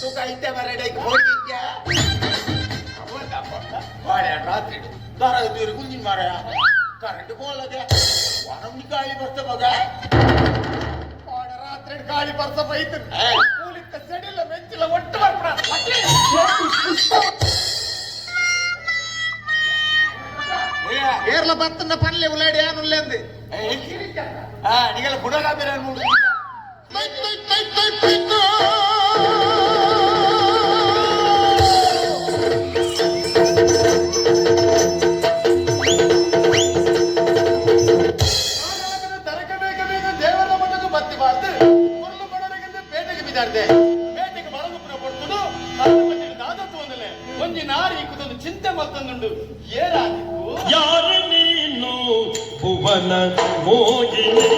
तू काय त्या मराठी घोड घ्या रात्री दारा दूर गुंजीन मारा करंट बोला द्या वारंनी गाळी बसत बघा रात्री गाळी बसत पाहिजे पोलीस सडीला बेंचीला ಒಟ್ಟು ಬರ್ಬಿಡ ಏರ್ಲ ಬತ್ತನ್ನ ಪಲ್ಲೆ ಉಲಾಡಿ ಏನುಲ್ಲೆಂದು ನೀಗೆಲ್ಲ ಬುಡಗ ಬೇರೆ ಅನ್ಬೋದು ದೇವರ ಮಠಕ್ಕೆ ಬತ್ತಿ ಬಾರ್ದು ಕುರ್ಲು ಬಡವರಿಗಿಂತ ಪೇಟೆಗೆ ಬಿದ್ದಾಡ್ದೆ ಪೇಟೆಗೆ ಬಳಗುಪುರ ಕೊಡ್ತುದು ದಾದತ್ವದಲ್ಲೇ ಒಂಜಿ ನಾರಿ ಇಕ್ಕುದೊಂದು ಚಿಂತೆ ಮತ್ತೊಂದುಂಡು ಏರಾದಿತ್ತು ಯಾರು ನೀನು ಭುವನ ಮೋಗಿನಿ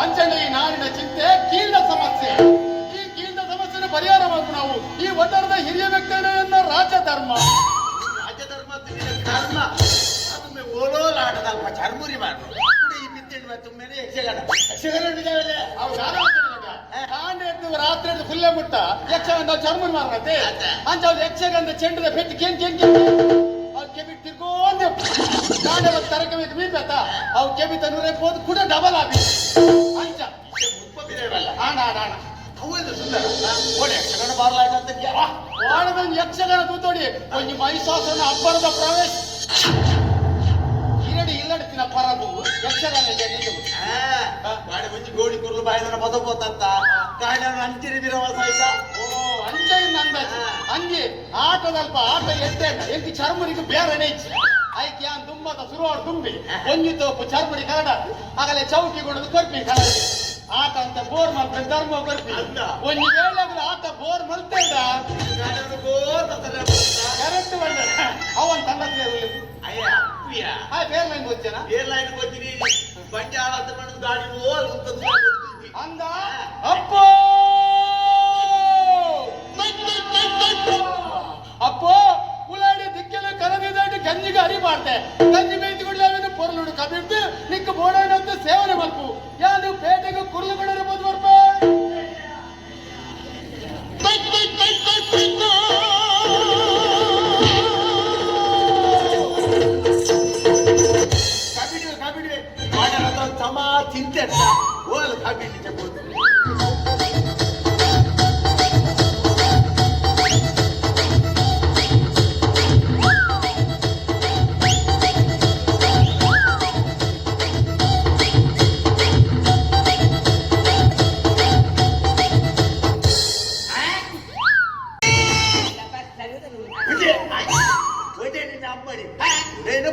ಅಂಚಂಡ ಈ ನಾಡಿನ ಚಿಂತೆ ಕೀಳ್ನ ಸಮಸ್ಯೆ ಈ ಕೀಳ್ನ ಸಮಸ್ಯೆನ ಪರಿಹಾರ ಮಾಡ್ಬೇಕು ನಾವು ಈ ಒತ್ತಡದ ಹಿರಿಯ ವ್ಯಕ್ತಿಯನ್ನ ರಾಜಧರ್ಮ ಕರ್ಮ ಅದೊಮ್ಮೆ ಓಲೋಲಾಟದಲ್ಪ ಚರ್ಮುರಿ ಮಾಡ್ರು ಈ ಬಿತ್ತಿನ ತುಮ್ಮೇನೆ ರಾತ್ರಿ ಫುಲ್ಲೆ ಮುಟ್ಟ ಯಕ್ಷಗಂಧ ಚರ್ಮುರಿ ಮಾರತ್ತೆ ಅಂಚ ಯಕ್ಷಗಂಧ ಚೆಂಡದ ಬೆಟ್ಟಿ ಕೇನ್ ಕೇನ್ ಕೇನ್ ಅವ್ ಕೆಬಿಟ್ ತಿರ್ಕೊಂಡೆ ಕಾಂಡವ ತರಕ ಬೇಕು ಮೀಪೇತ ಅವ್ ಕೆಬಿತ ನೂರೇ ಹೋದ್ ಕೂಡ ಡಬಲ್ ಆಗಿ ಅಂಚ ಆಣ ಆಣ ಆಣ ಅವೆಲ್ಲ ಸುಂದರ ಓಡಿ ಯಕ್ಷಗಾನ ಬಾರ್ಲಾಯ್ತಂತ ವಾಡದೊಂದು ಯಕ್ಷಗಾನ ಕೂತೋಡಿ ಒಂದು ಮೈಸಾಸನ ಅಬ್ಬರದ ಪ್ರವೇಶ ಇಲ್ಲಡಿನ ಪರದು ಯಕ್ಷಗಾನ ಬಾಡಿ ಮುಂಚೆ ಗೋಡಿ ಕುರ್ಲು ಬಾಯಿದನ ಬದಬೋತಂತ ಕಾಡಿನ ಅಂಚಿರಿ ಬಿರವಾಸ ಆಯ್ತಾ ಓ ಅಂಚೆಯಿಂದ ಅಂದಾಜು ಹಂಗೆ ಆಟದಲ್ಪ ಆಟ ಎಂಟಿ ಚರ್ಮನಿಗೆ ಬೇರೆನೆ ಇಚ್ಚಿ ಆಯ್ಕೆ ದುಮ್ಮದ ಸುರುವಾಡು ತುಂಬಿ ಒಂಜಿ ತೋಪು ಚರ್ಮನಿ ಕನ್ನಡ ಆಗಲೇ ಚೌಕಿ ಕೊಡೋದು ಕೊರ್ಪಿ ಕನ್ನಡ ಆಟ ಅಂತ ಬೋರ್ ಮಾಡ್ತಾರೆ ಧರ್ಮ ಕೊರ್ಪಿ ಒಂಜಿ ವೇಳೆ ಆಟ ಬೋರ್ ಮಲ್ತೇಡ ಕರೆಕ್ಟ್ ಬಂದ ಅವನ್ ತಂಡ ಬೇರ್ಲೈನ್ ಗೊತ್ತೇನಾ ಬೇರ್ಲೈನ್ ಗೊತ್ತೀನಿ ಬಂಡಿ ಆಳಂತ ಮಾಡಿದ ಗಾಡಿ ಅಂದ ಅಪ್ಪೋ ಅಪ್ಪೋ ಉಲಾಡಿ ದಿಕ್ಕೆಲ್ಲ ಕರದಿದ್ದಾಡಿ ಗಂಜಿಗೆ ಅರಿ ಮಾಡ್ತೆ ಗಂಜಿ ಬೇಯ್ತು ಕೊಡ್ಲಾವೇನು ಪೊರ್ಲುಡು ಕಬಿಡ್ದು ನಿಕ್ಕ ಬೋಡಾಡಂತ ಸೇವನೆ ಮಾಡ್ಕು ಯಾರು ಪೇಟೆಗೆ ಕುರ್ಲು ಕೊಡಿರ್ಬೋದು ಬರ್ಪ ಸಮ ಚಿಂತೆ ಓಲ್ ಕಾಬಿಡಿ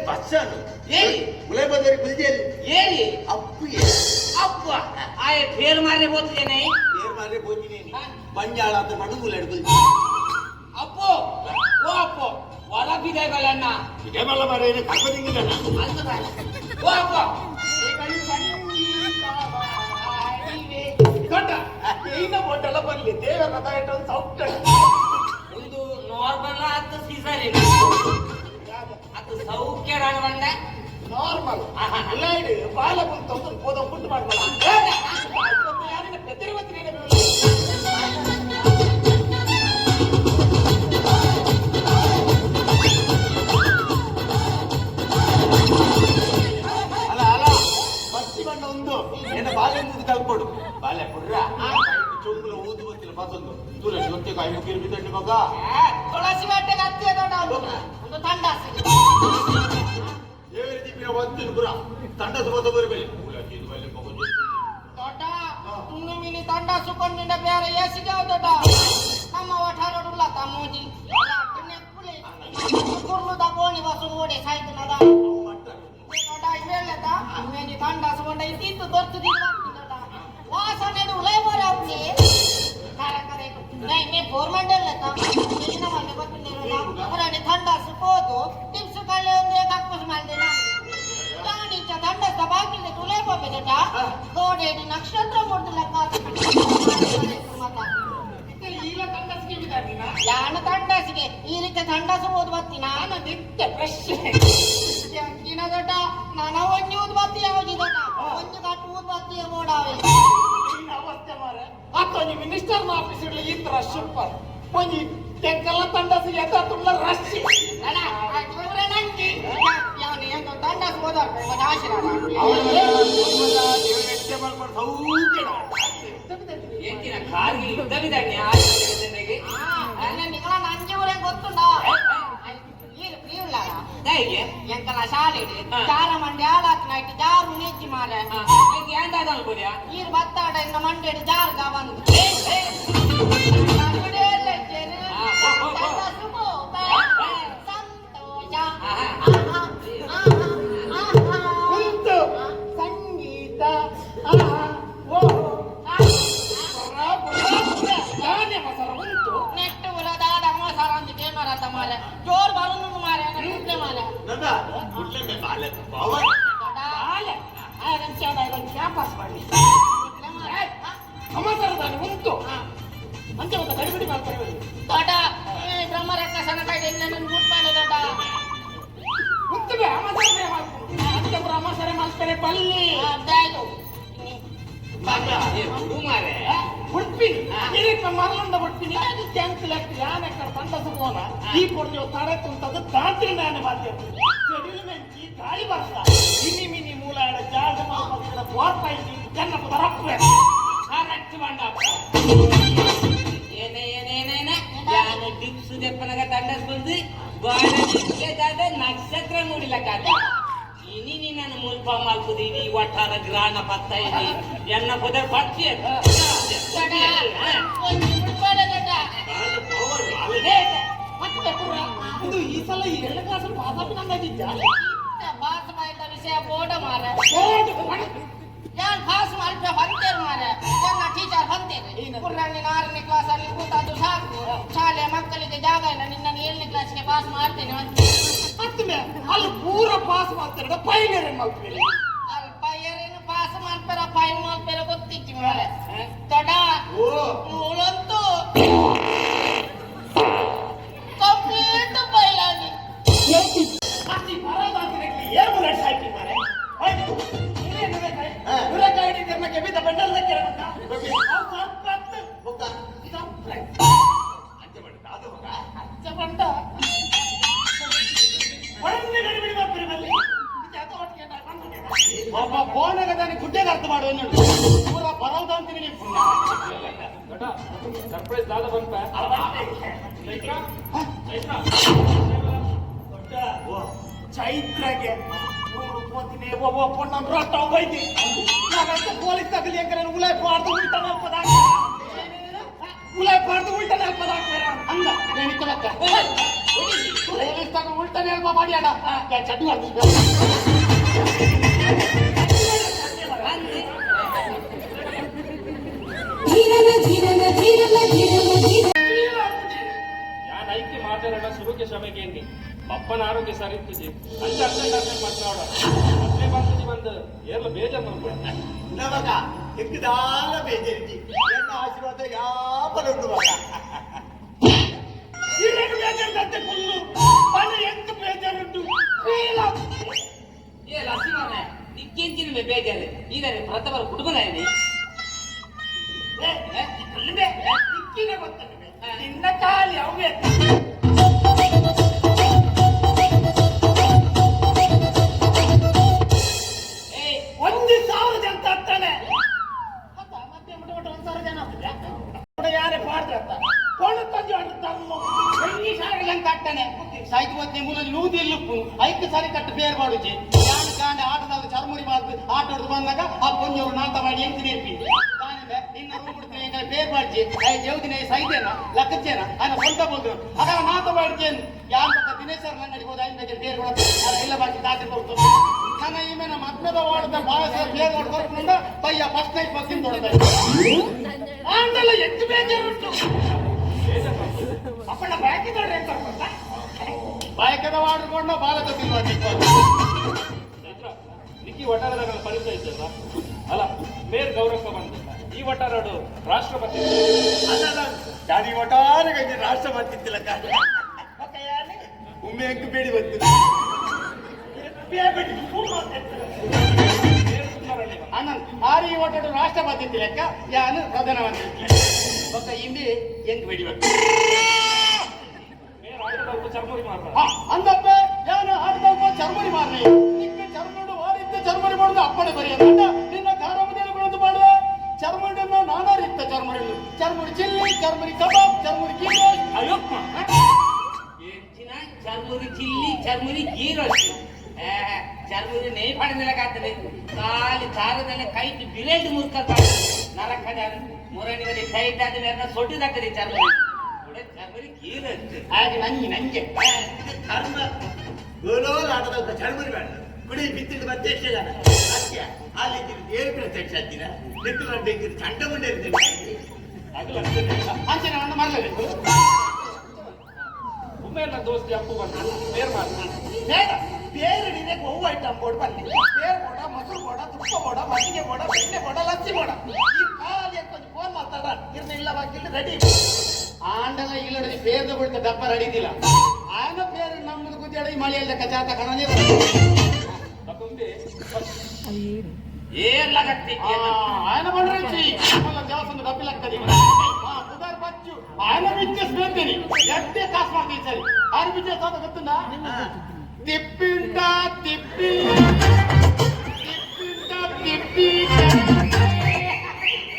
ಬಸ್ಸನು ಮುಲೆ ಬದರಿ ಗುಲ್ಜೆಲ್ಲಿ ಏರಿ ಅಪ್ಪು ಅಪ್ಪ ಆಯ ಫೇರ್ ಮಾರೇ ಬೋತಿದ್ದೇನೆ ಫೇರ್ ಮಾರೇ ಬೋತಿನೇನಿ ಬಂಜಾಳ ಅಂತ ಮಡು ಮುಲೆ ಗುಲ್ಜಿ ಅಪ್ಪು ಓ ಅಪ್ಪು ವರ ಬಿದೆಗಳನ್ನ ಬಿದೆಮಲ್ಲ ಮಾರೇ ಕರ್ಪದಿಂಗಿದನ ಓ ಅಪ್ಪ ಕಟ್ಟ ಏನ ಬೋಟಲ್ಲ ಬರ್ಲಿ ದೇವರ ರಥ ಇಟ್ಟು ಸೌಟ್ ಒಂದು ನಾರ್ಮಲ್ ಅಂತ ಸೀಸರ್ ಅದು ಸೌಖ್ಯ ರಾಗವಂಡ ನಾರ್ಮಲ್ ಇಲ್ಲ ಇಡಿ ಬಾಲ ಬಂದು ಹೋದ ಫುಡ್ ಮಾಡ್ಬಲ್ಲ ಅಲ್ಲ ಅಲ್ಲ ಬಸ್ಸಿ ಬಣ್ಣ ಒಂದು ಏನ ಬಾಲ್ಯ ಕಲ್ಕೊಡು ಬಾಲ್ಯ ಕೊಡ್ರ ಚೊಂಗುಲ ಊದು ಗೊತ್ತಿಲ್ಲ ಮತ್ತೊಂದು ತುಳಸಿ ಹೊಟ್ಟೆ ಕಾಯಿ ಮುಗಿರು ಬಿದ್ದಂಡಿ ಮಗ ತುಳಸಿ ಹೊಟ್ಟೆಗೆ ಹತ್ತಿರ ಒಂದು ತಂಡ ಪುರ ತಂಡ ಸುಮತ ಬರಬೇಕು ದೊಡ್ಡ ತುಣ್ಣು ಮಿನಿ ತಂಡ ಸುಕೊಂಡಿನ ಬೇರೆ ಏಸಿಗೆ ದೊಡ್ಡ ನಮ್ಮ ಒಠಾರಡುಲ್ಲ ತಮ್ಮೂಜಿ ಕುರ್ಲು ಗೋಣಿ ಬಸು ಓಡಿ ಸಾಯ್ತು ನದ ದೊಡ್ಡ ಮಾರೆ ಅತ್ತೊಂಜಿ ಮಿನಿಸ್ಟರ್ ಆಫೀಸ್ ಇಡ್ಲಿ ಈ ತರ ಸೂಪರ್ ಒಂಜಿ ತೆಂಕಲ್ಲ ತಂಡಸ ಎತ್ತ ತುಳ್ಳ ರಶ್ಶಿ ಅಣ್ಣ ಇವ್ರೆ ನಂಜಿ ಯಾವನು ಏನು ತಂಡಸ್ ಹೋದಾಡ್ರೆ ಇವತ್ತು ಆಶೀರ್ವಾದ ಎಂಚಿನ ಕಾರ್ಗಿ ಯುದ್ಧವಿದ್ದಾನೆ ಆಶೀರ್ವಾದನೆಗೆ ನಿಗಳ ನಂಜಿ ಊರೇ ಗೊತ್ತುಂಡ ಇಲ್ಲ ಹೇಗೆ ಎಂಕಲ ಶಾಲೆ ಚಾರ ಮಂಡಿ ಆಳಾತ್ನಾಯ್ತು ಜಾರು ನೆಚ್ಚಿ ಮಾರೆ ಹೇಗೆ ಅಂದಾದ ಅನ್ಬೋದ್ಯಾ ಈರು ಬತ್ತಾಡ ಇನ್ನು ಮಂಡಿ ಜಾರ್ಗ ಬಂದು ಉಂಟು ಸಂಗೀತ ಉಂಟು ನೆಟ್ಟು ಉಲದಾದ ಅಮಸಾರ ಅಂತ ಕೇಮರತ ಮಾರೆ ಜೋರ್ ಬರುನು ಮಾರೆ ಕುಡ್ಲೆ ಮಾರೆ ಕ್ಯಾಂಪಸ್ ಮಾಡಿ ಅಮಸರದಾನೆ ಉಂಟು ಮಂಚ ಮತ್ತೆ ಗಡಿಬಿಡಿ ಮಾಡ್ತಾರೆ ದೊಡ್ಡ ಬ್ರಹ್ಮರತ್ನ ಸನಕಾಯ್ದೆ ಇಲ್ಲ ನನ್ನ ಮುಟ್ಪಾಲೆ ದೊಡ್ಡ ಮುತ್ತುವೆ ಅಮಸರೇ ಮಾಡ್ಕೊಂಡು ಅಂತಂದ್ರೆ ಅಮಸರೆ ಮಾಡ್ತಾರೆ ಬಲ್ಲಿ ಅದಾಯ್ತು ಮಾರೆ ಉಡುಪಿ ಇದಕ್ಕೆ ಮರಳಂದ ಉಡುಪಿನಿ ಅದು ಕ್ಯಾಂಪ್ ಲೆಕ್ಕ ಯಾನೆ ತಂಡ ಸುಗೋನ ಈ ಕೊಡ್ತೀವಿ ತಡೆ ಕುಂತದ್ದು ತಾಂತ್ರಿ ನಾನೇ ಮಾಡ್ತೇವೆ ಶೆಡ್ಯೂಲ್ ಮೆಂಚಿ ಗಾಳಿ ಬರ್ತ ಇನಿ ಮಿನಿ ಮೂಲ ಎಡ ಜಾಗ ಮಾಡ್ಕೊಂಡು ಬೋರ್ಪಾಯ್ತಿ ಜನ್ನ ಬರಪ್ಪೆ ಕರೆಕ್ಟ್ ಬಂಡಪ್ಪ ಏನೇನೇನೇನೆ ಯಾನು ಡಿಪ್ಸು ದೆಪ್ಪನಗ ತಂಡಸ್ ಬಂದು ಬಾಳ ಡಿಪ್ಸೆದಾದ ನಕ್ಷತ್ರ ಮೂಡಿಲಕ್ಕಾದ ಇನಿ ನೀ ನನ್ನ ಮುಲ್ಪ ಮಲ್ಪುದೀನಿ ಒಟ್ಟಾರ ಗ್ರಾಣ ಪತ್ತ ಇದಿ ಎನ್ನ ಪದರ್ ಪಚ್ಚಿ ಮುಟ್ಪಾಲೆ ದೊಡ್ಡ ಇದು ಈ ಸಲ ಈ 2 ಕ್ಲಾಸ್ ಪಾಸಾಪಿ ನಂದಾಗಿದ್ದ ಬಾಸ್ ಬಾಯ್ತ ವಿಷಯ ಬೋರ್ಡ ಮಾರೆ ಯಾನ್ ಪಾಸ್ ಮಾಡ್ಬೇ ಬಂತೇರು ಮಾರೆ ನನ್ನ ಟೀಚರ್ ಬಂತೇನೆ ಪುರಾಣಿ 4ನೇ ಕ್ಲಾಸ್ ಅಲ್ಲಿ ಕೂತದ್ದು ಸಾಕು ಶಾಲೆ ಮಕ್ಕಳಿಗೆ ಜಾಗ ಇಲ್ಲ ನಿನ್ನ 7ನೇ ಕ್ಲಾಸ್ಗೆ ಪಾಸ್ ಮಾಡ್ತೇನೆ ಹತ್ತಮೆ ಅಲ್ಲಿ ಪೂರ ಪಾಸ್ ಮಾಡ್ತಾರೆ ಪೈಲೇರೆ ಮಾಡ್ತೀವಿ ಅಲ್ಪ ಏರೇನು ಪಾಸ್ ಮಾಡ್ತಾರ ಫೈನ್ ಮಾಡ್ತಾರ ಗೊತ್ತಿತ್ತು ಮಾರೆ ದೊಡ್ಡ ಮೂಳಂತೂ ಕಂಪ್ಲೀಟ್ ಬೈಲಾಗಿ ಅತಿ ಬರೋದಾದ್ರೆ ಏನು ಲಕ್ಷ ಹಾಕಿ ಮಾರೆ ಆಯ್ತು ಇನ್ನೇನು ಬೇಕಾಯ್ ನುರಕಾಯಿ ನಿರ್ಮಕ್ಕೆ ಬಿದ್ದ ಬಂಡಲ್ ಕೇಳಬೇಕ ಸಂಪತ್ತು ಅಚ್ಚ ಬಂಡ ಒಳ್ಳೆ ಗಡಿಬಿಡಿ ಮಾಡ್ತೀರಿ ಬಲ್ಲಿ ಒಬ್ಬ ಫೋನಾಗ ತಾನೆ ಗುಡ್ಡೆಗೆ ಅರ್ಥ ಮಾಡುವ ಪೂರ ಬರೋದು ಅಂತೀನಿ ನೀವು ಸರ್ಪ್ರೈಸ್ ದಾದ ಬಂತ ಚೈತ್ರಗೆ ಒಬ್ಬ ಪೊಣ್ಣ ರೊಟ್ಟ ಹೋಯ್ತಿ ನಾಗಂತ ಪೊಲೀಸ್ ತಗಲಿ ಅಂಕರೆ ಉಲಾಯ್ ಪಾಡ್ದು ಉಲ್ಟ ನಲ್ಪದಾಗ ಉಲಾಯ್ ಪಾಡ್ದು ಉಲ್ಟ ನಲ್ಪದಾಗ ಹಂಗ ನೆನಿಕಲಕ್ಕ ಪೊಲೀಸ್ ತಗ ಉಲ್ಟ ನೆಲ್ಪ ಮಾಡಿ ಅಣ್ಣ ಚಟ್ನಿ ಮಾಡ್ತಿದ್ದೆ ಯಾನ್ ಐಕ್ಯ ಮಾತಾಡೋಣ ಶುಭಕ್ಕೆ ಶ್ರಮೆಗೆ ಪಪ್ಪನ ಆರೋಗ್ಯ ಸರಿ ಇರ್ತದೆ ಅಂಚ ಅರ್ಜೆಂಟ್ ಮಾತಾಡೋಣ ಅಷ್ಟೇ ಬಂದು ಬಂದು ಏರ್ಲ ಬೇಜಾರು ಮಾಡ್ಬೇಡ ನಮಗ ಎಕ್ಕದಾಲ ಬೇಜಾರಿತಿ ಎನ್ನ ಆಶೀರ್ವಾದ ಯಾಪಲುಂಡು ಮಗ ಇರೇನು ಬೇಜಾರ್ದಂತೆ ಫುಲ್ಲು ಅದು ಎಂತ ಬೇಜಾರುಂಟು ಏ ಲಕ್ಷ್ಮಣ ನಿಕ್ಕೆಂಚಿನ ಬೇಜಾರು ಇದರ ಪ್ರಥಮರ ಕುಟುಂಬದ ಇದೆ ಅಲ್ಲಿದೆ ದಿಕ್ಕಿನ ಗೊತ್ತಿದೆ ನಿನ್ನ ಕಾಲಿ ಅವೇ ಒಂದು 1000 ಜನ ತರ್ತಾನೆ ಮತ್ತೆ ಮುಟ 1,000 ಜನ ಆಗ್ತದೆ ಯಾರೇ ಪಾಡ್ರೆ ಅಂತ ಕೊಂಡು ತಂಜು ತಮ್ಮ ಬೆಂಗಿ ಸಾರಿ ಜನ ತರ್ತಾನೆ ಸಾಯ್ತು ಮತ್ತೆ ಮೂಲಲ್ಲಿ ನೂದಿ ಇಲ್ಲುಪ್ಪು ಐಕ್ಯ ಸಾರಿ ಕಟ್ಟು ಬೇರೆ ಮಾಡುಜಿ ಯಾನ್ ಕಾಂಡ ಆಟದಲ್ಲಿ ಚರ್ಮುರಿ ಮಾಡ್ದು ಆಟ ಹೊಡೆದು ಬಂದಾಗ ಆ ಪೊಂಜವರು ನಾಟ ಮಾಡಿ ಎಂತ ನೀರ್ಪಿ ನಿನ್ನ ರೂಮ್ ಬಿಡ್ತೀನಿ ಎಂಗ ಬೇರ್ ಮಾಡ್ಜಿ ಐ ಜೌದಿನ ಸೈದೇನ ಲಕ್ಕಚ್ಚೇನ ಅನ್ನ ಸ್ವಂತ ಬಂದ್ರು ಆಗ ನಾಟ ಮಾಡ್ತೇನೆ ಯಾನ್ ಪಕ್ಕ ದಿನೇಶ್ವರ ಅಂಗಡಿ ಹೋದ ಐದು ಬೇರ್ ಕೊಡೋದು ಎಲ್ಲ ಬಾಕಿ ದಾಖಲೆ ಕೊಡ್ತು ನನ್ನ ಈಮೇನ ಮಗ್ನದ ವಾಡದ ಬಾಳ ಬೇರ್ ಹೊಡ್ಕೊಂಡು ಪಯ್ಯ ಫಸ್ಟ್ ನೈಟ್ ಬಸ್ಸಿಂದ ಹೊಡೆದ ಆಮೇಲೆ ಎಷ್ಟು ಬೇಜಾರುಂಟು ಅಪ್ಪಣ್ಣ ಬ್ಯಾಕಿ ನೋಡ್ರಿ ಅಂತ ಬಾಯಕದ ವಾಡ್ಕೊಂಡು ಬಾಲಕ ತಿನ್ವಾಡಿ ನಿಕ್ಕಿ ವಟಾರದಾಗ ಪರಿಚಯ ಇದ್ದಲ್ಲ ಅಲ್ಲ ಮೇರ್ ಗೌರವ ಬಂದು ಈ ವಟಾರಡು ರಾಷ್ಟ್ರಪತಿ ದಾದಿ ಒಟ್ಟಾರೆ ರಾಷ್ಟ್ರ ಮಾಡ್ತಿದ್ದಿಲ್ಲ ಒಮ್ಮೆ ಅಂಕು ಬೇಡಿ ಬಂತು ಮೇರ್ ಸುಂದರ ಅನಂತ ಆರಿ ಓಟಾಡು ರಾಷ್ಟ್ರಪತಿ ಲೆಕ್ಕ ಯಾನು ಪ್ರಧಾನಮಂತ್ರಿ ಒಕ್ಕ ಹಿಂದಿ ಹೆಂಗ್ ಬೆಳಿಬೇಕು ಚರ್ಮುರಿ ಮಾರ್ರ ಅಂದಪ್ಪ ಯಾನು ಆಡ್ದಪ್ಪ ಚರ್ಮರಿ ಮಾರ್ನೆ ನಿಕ್ಕ ಚರ್ಮಡು ವಾರಿದ್ದ ಚರ್ಮರಿ ಮಾಡುದು ಅಪ್ಪಣೆ ಬರೆಯದ ನಿನ್ನ ಕಾರಮದಲ್ಲಿ ಬಿಡೋದು ಮಾಡುವ ಚರ್ಮಡನ್ನ ನಾನಾ ರೀತ ಚರ್ಮರಿ ಚರ್ಮರಿ ಚಿಲ್ಲಿ ಚರ್ಮರಿ ಕಬಾಬ್ ಚರ್ಮರಿ ಕೀರೋ ಅಯ್ಯಪ್ಪ ಹೆಚ್ಚಿನ ಚರ್ಮುರಿ ಚಿಲ್ಲಿ ಚರ್ಮುರಿ ಗೀರೋ ಚರ್ಮುರಿ ನೇಯ್ ಪಡೆದಿಲ್ಲ ಕಾಗ್ತದೆ ಖಾಲಿ ಚಾರದನ್ನ ಕೈಟ್ ಬಿಲೇಡ್ ಮುರ್ಕಲ್ತಾರೆ ನರಕದ ಮುರಣಿಗರಿ ಕೈಟ್ ಆದ ಮೇಲೆ ಸೊಟ್ಟಿದಾಗ್ತದೆ ಚರ್ಮುರಿ ಚರ್ಮುರಿ ಗೀರೋ ಹಾಗೆ ನಂಗೆ ಕರ್ಮ ಗೋಲೋಲ ಆಟದ ಚರ್ಮರಿ ಬೇಡ ಕುಡಿ ಬಿತ್ತಿಟ್ಟು ಮತ್ತೆ ಎಷ್ಟು ಜನ ಸತ್ಯ ಅಲ್ಲಿ ದೇವ್ರ ಪ್ರತ್ಯಕ್ಷ ಆಗ್ತೀರ ನೆಟ್ಟು ಗಂಟೆ ಚಂಡ ಮುಂಡೆ ಇರ್ತೇನೆ ಅಂಚೆ ನನ್ನ ಮರಬೇಕು ಒಮ್ಮೆ ನನ್ನ ದೋಸ್ತಿ ಅಪ್ಪು ಬಂದು ಬೇರ್ ಮಾರ್ರ ಬೇರೆ ನಿನಗೆ ಹೂವು ಐಟಮ್ ಬೋರ್ಡ್ ಬನ್ನಿ ಬೇರೆ ಬೋಡ ಮೊಸರು ಬೋಡ ತುಪ್ಪ ಬೋಡ ಮಜ್ಜಿಗೆ ಬೋಡ ಬೆಣ್ಣೆ ಬೋಡ ಲಸ್ಸಿ ಬೋಡ ಈ ಖಾಲಿ ಕೊಂಚ ಫೋನ್ ಮಾತಾಡ ಇರ್ಲಿಲ್ಲವಾಗಿಲ್ಲ ರೆಡಿ ಆಂಡಲ ಇಲ್ಲಡಿ ಬೇರ್ದು ಬಿಡ್ತ ಡಬ್ಬ ರಡಿದಿಲ್ಲ ಆಯನ ಬೇರೆ ನಮ್ಮದು ಗುದ್ದಾಡ ಈ ಮಳೆಯಲ್ಲ ಕಚಾತ ಕಣನೇ ತಗೊಂಡೆ ಏರ್ಲಾಗತ್ತೆ ఆయన పండుగ మళ్ళీ దేవస్థానం డబ్బులు ఎక్కది కుదారు పచ్చు ఆయన బిజినెస్ పెద్దది ఎట్టే కాసు మాకు ఇచ్చారు ఆయన బిజినెస్ అంతా గుర్తుందా తిప్పింటా తిప్పి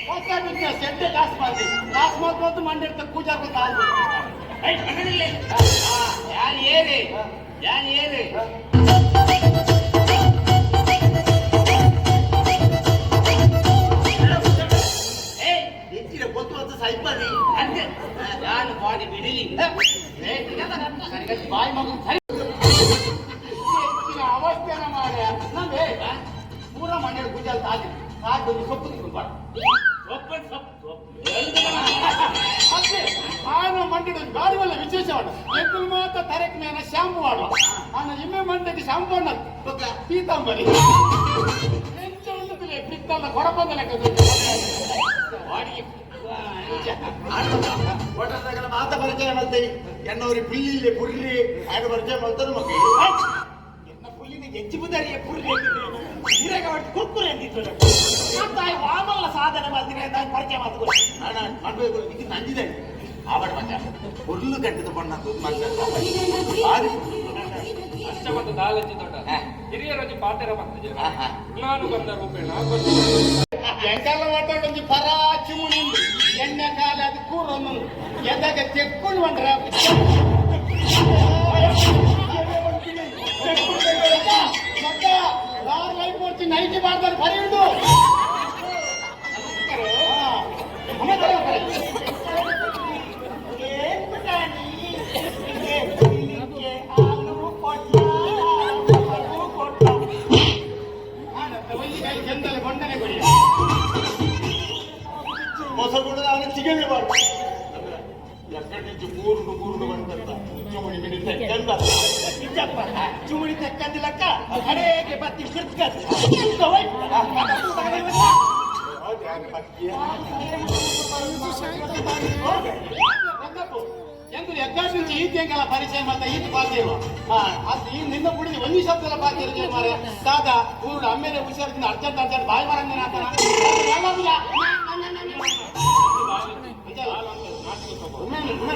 ಹೊಸ ಬಿಸ್ನೆಸ್ ಎಟ್ಟೆ ಕಾಸು ಮಾತಿ ಕಾಸು ಮಾತು ಮಂಡಿರ್ತ ಕೂಜಾರ್ಕ ಕಾಸು ಯಾನ್ ಏರಿ ಹೆಚ್ಚಿನ ಗೊತ್ತು ಅಂತ ಸೈಪರಿ ಅಂತೆ ನಾನು ಬಾಡಿ ಬಿಡಲಿ ಬಾಯಿ ಮಗು ಅವಸ್ಥೆನ ಮಾಡ ನಂಗೆ ಪೂರ ಮಂಡ್ಯ ಗುಜಾಲ್ ತಾಗಿ ಸಾಕು ಸೊಪ್ಪು ತಿನ್ಕೊಂಡು ಒಪ್ಪನ್ ಸೊಪ್ಪು ಅದೇ ఆయన మండడి గాడి వల్ల విశేషవాడు ఎప్పుడు మాత తరక్ మీద షాంపూ వాడు ఆయన ఇమ్మే మండకి షాంపూ అన్నది ఒక పీతాంబరి ఎంత ఉంటుంది పిత్తల గొడపద లెక్క వాడికి ಹೋಟೆಲ್ దగ్గర ಮಾತ ಪರಿಚಯ ಮಾಡ್ತೇವೆ ಎನ್ನೋರಿ ಪುಲ್ಲಿ ಪುರ್ರಿ ಆಗ ಪರಿಚಯ ಮಾಡ್ತಾರೆ ಮಕ್ಕಳು ಎನ್ನ ಪುಲ್ಲಿನ ಹೆಚ್ಚು ಬುದಾರಿಯ ಪುರ್ರಿ ಹಿರೇಗ ಒಟ್ಟು ಕುರ್ಕುರೆ ಅಂತಿದ್ರು ಮತ್ತೆ ವಾಮಲ್ಲ ಸಾಧನೆ ಮಾಡ್ತೀನಿ ಅಂತ ಪರಿಚಯ ಮಾಡ್ಕೊ ಹಣ ಮಾಡ್ಬೇಕು ಇದು ನಂದಿದೆ ಆವಡ ಮಚ್ಚ ಹುಲ್ಲು ಕಟ್ಟಿದ ಬಣ್ಣದ್ದು ಭಾರಿ ಅಷ್ಟ ಮತ್ತು ದಾಲಂಚಿ ದೊಡ್ಡ ಹಿರಿಯರಜಿ ಪಾತೆರ ಬಂದ ನಾನು ಬಂದ ರೂಪೇಣ ఎంకాల వాటి పరాచి మునింది ఎండాకాల అది కూరను ఎదగ తెక్కుని వండరా అయిపోవచ్చు నైట్ వాడతారు పరిండు జంతలు కొండనే కొడి ಮೊಸಗುಡ ಅವನು ಚಿಗಮಿ ಬಾರು ಎಕ್ಕಡಿ నుంచి ಗೂರುಡು ಬಂದಂತ ಚುಮುನಿ ಮಿನಿತೆ ಗಂಧ ಇಜ್ಜಪ್ಪ ಚುಮುಡಿ ತೆಕ್ಕಂದಿಲ್ಲಕ್ಕ ಕಡೆಗೆ ಬತ್ತಿ ಕಿರ್ಕಸ್ ಎಂದ್ರೆ ಎಕ್ಕಡ నుంచి ಈ ತಿಂಗಳ ಪರಿಚಯ ಮತ್ತೆ ಈದ್ ಪಾತಿರುವ ಅದು ಈ ನಿನ್ನ ಕುಡಿದು ಒಂದು ಶಬ್ದದ ಪಾತಿರ ಮಾರೆ ದಾದ ಊರು ಅಮ್ಮೇಲೆ ಹುಷಾರಿಂದ ಅರ್ಜೆಂಟ್ ಬಾಯಿ ಬರಂಗನ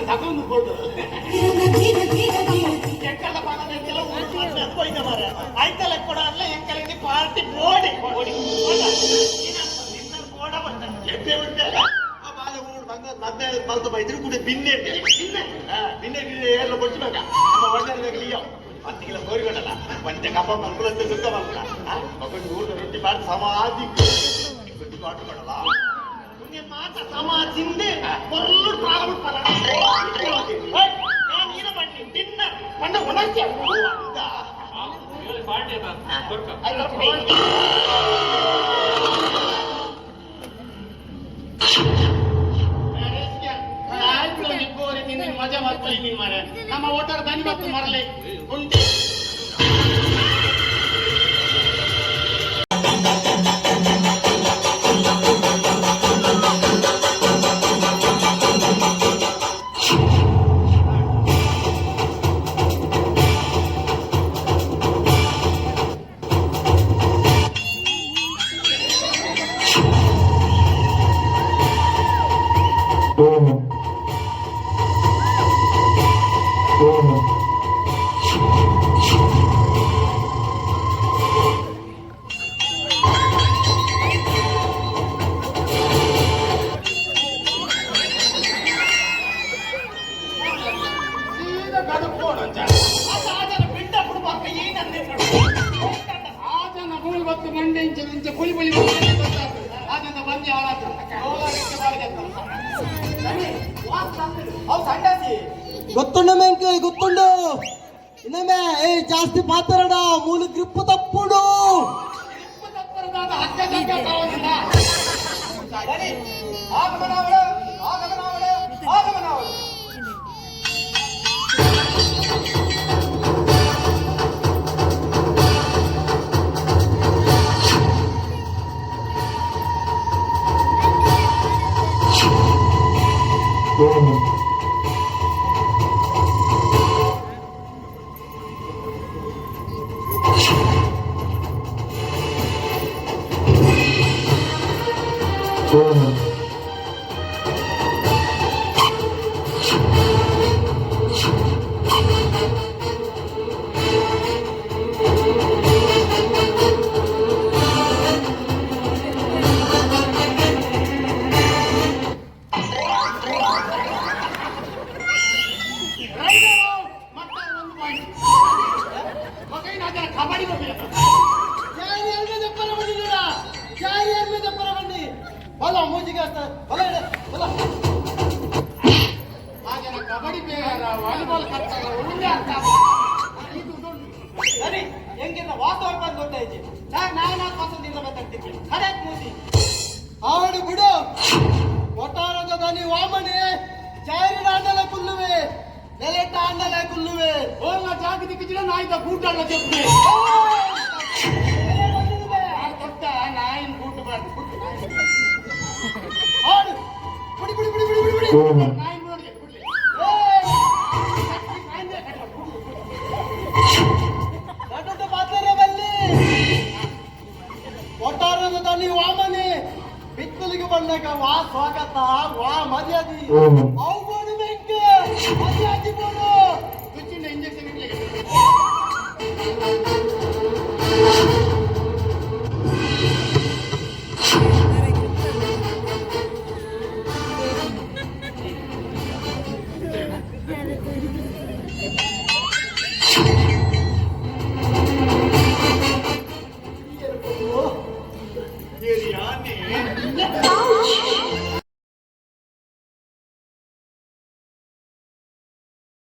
ತಗೊಂಡು ಕೊಡು ಎಕ್ಕಡ ಪಾದಕ್ಕೆಲ್ಲ ಹೋಯ್ತ ಮಾರೆ ಆಯ್ತಲ್ಲ ಕೊಡ ಅಲ್ಲ ಎಂಕಲಿಗೆ ಪಾರ್ಟಿ ಬೋಡಿ ಬೋಡ ಬಂದ ಎಬ್ಬೆ ಉಂಟಲ್ಲ ಆ ಬಾಲ ಊರು ಮದ್ದೆ ಮಲ್ತು ಬೈದ್ರು ಕೂಡ ಬಿನ್ನೆ ಬಿನ್ನೆ ಎಲ್ಲ ಕೊಡ್ಬೇಕ ನಮ್ಮ ಒಳ್ಳೆದಾಗಲಿ ಮತ್ತಿಗೆಲ್ಲ ಕೋರಿಕೊಂಡಲ್ಲ ಮತ್ತೆ ಕಪ್ಪ ಮಲ್ಕೊಳತ್ತೆ ದುಃಖ ಮಲ್ಕೊಳ ಮಕ್ಕಳು ಊರಿನ ರೊಟ್ಟಿ ಮಾಡಿ ಸಮಾಧಿ ರೊಟ್ಟಿ ಆರ್ಡರ್ ಮಾಡಲ್ಲ మాట సమాజింది పొర్లు ట్రావెల్ పర నేను ఈన బండి డిన్నర్ పండ ఉనచ్చే ಪಾರ್ಟಿ ಅದ ದೊಡ್ಡ ಮಜಾ ಮಾಡ್ಕೊಳ್ಳಿ ನೀನ್ ಮಾರ ನಮ್ಮ ಓಟರ್ ದನಿ ಮತ್ತು ಮರಲಿ ಉಂಟು ಮತ್ತು ಮಂಡೆ ಇಂಚ ಪುಲಿ ಅದನ್ನ ಬಂದಿ ಹಾಳಾಗ್ತದೆ ಅವು ಸಂಡಾಸಿ ಗೊತ್ತುಂಡು ಮೆಂಕೆ ಗೊತ್ತುಂಡು ಇನ್ನೊಮ್ಮೆ ಏ ಜಾಸ್ತಿ ಮಾತಾಡ ಮೂಲ ಗ್ರಿಪ್ಪು ತಪ್ಪುಡು ಆಗಮನವಳು ಆಗಮನವಳು ಆಗಮನವಳು ಕಬಡ್ಡಿ ಹೊಲ ಮೂಜಿಗೆ ಹೊಲ ಹೊಲ ಹಾಗೆ ಕಬಡ್ಡಿ ಬೇರೆ ವಾಲಿಬಾಲ್ ಕಟ್ಟಾಗ ಉಂಡೆ ಅಂತ ಸರಿ ಹೆಂಗಿಲ್ಲ ವಾತಾವರಣ ಗೊತ್ತಾಯ್ತು ನಾನು ಪಸಂದಿಂದ ಮಾತಾಡ್ತೀನಿ ಕರೆಕ್ಟ್ ಮೂಸಿ ಆಡು ಬಿಡು ಒಟ್ಟಾರದ ದನಿ ವಾಮನೆ ಜಾರಿನ ಅಂಡಲ ಕುಲ್ಲುವೆ ನೆಲೆಟ್ಟ ಅಂಡಲ ಕುಲ್ಲುವೆ ಓಲ್ಲ ಜಾಗತಿಕ ಜಿಡ ನಾಯಿದ ಗೂಟಲ್ಲ చెప్పి ಕೊಟ್ಟ ನಾಯಿನ ಗೂಟ ಮಾಡಿ ಆಡು ಬಿಡಿ ಬಿಡಿ ಬಿಡಿ ಬಿಡಿ ಬಿಡಿ ಬಿಡಿ ನಾಯಿನ ನೋಡಿ ಬಿಡ್ಲಿ ದೊಡ್ಡ ಪಾತ್ರದಲ್ಲಿ ಒಟ್ಟಾರದ ದನಿ ವಾಮನೆ ಬಿತ್ತಲಿಗೆ ಬಂದಾಗ ವಾ ಸ್ವಾಗತ ವಾ ಮರ್ಯಾದೆ ಅವು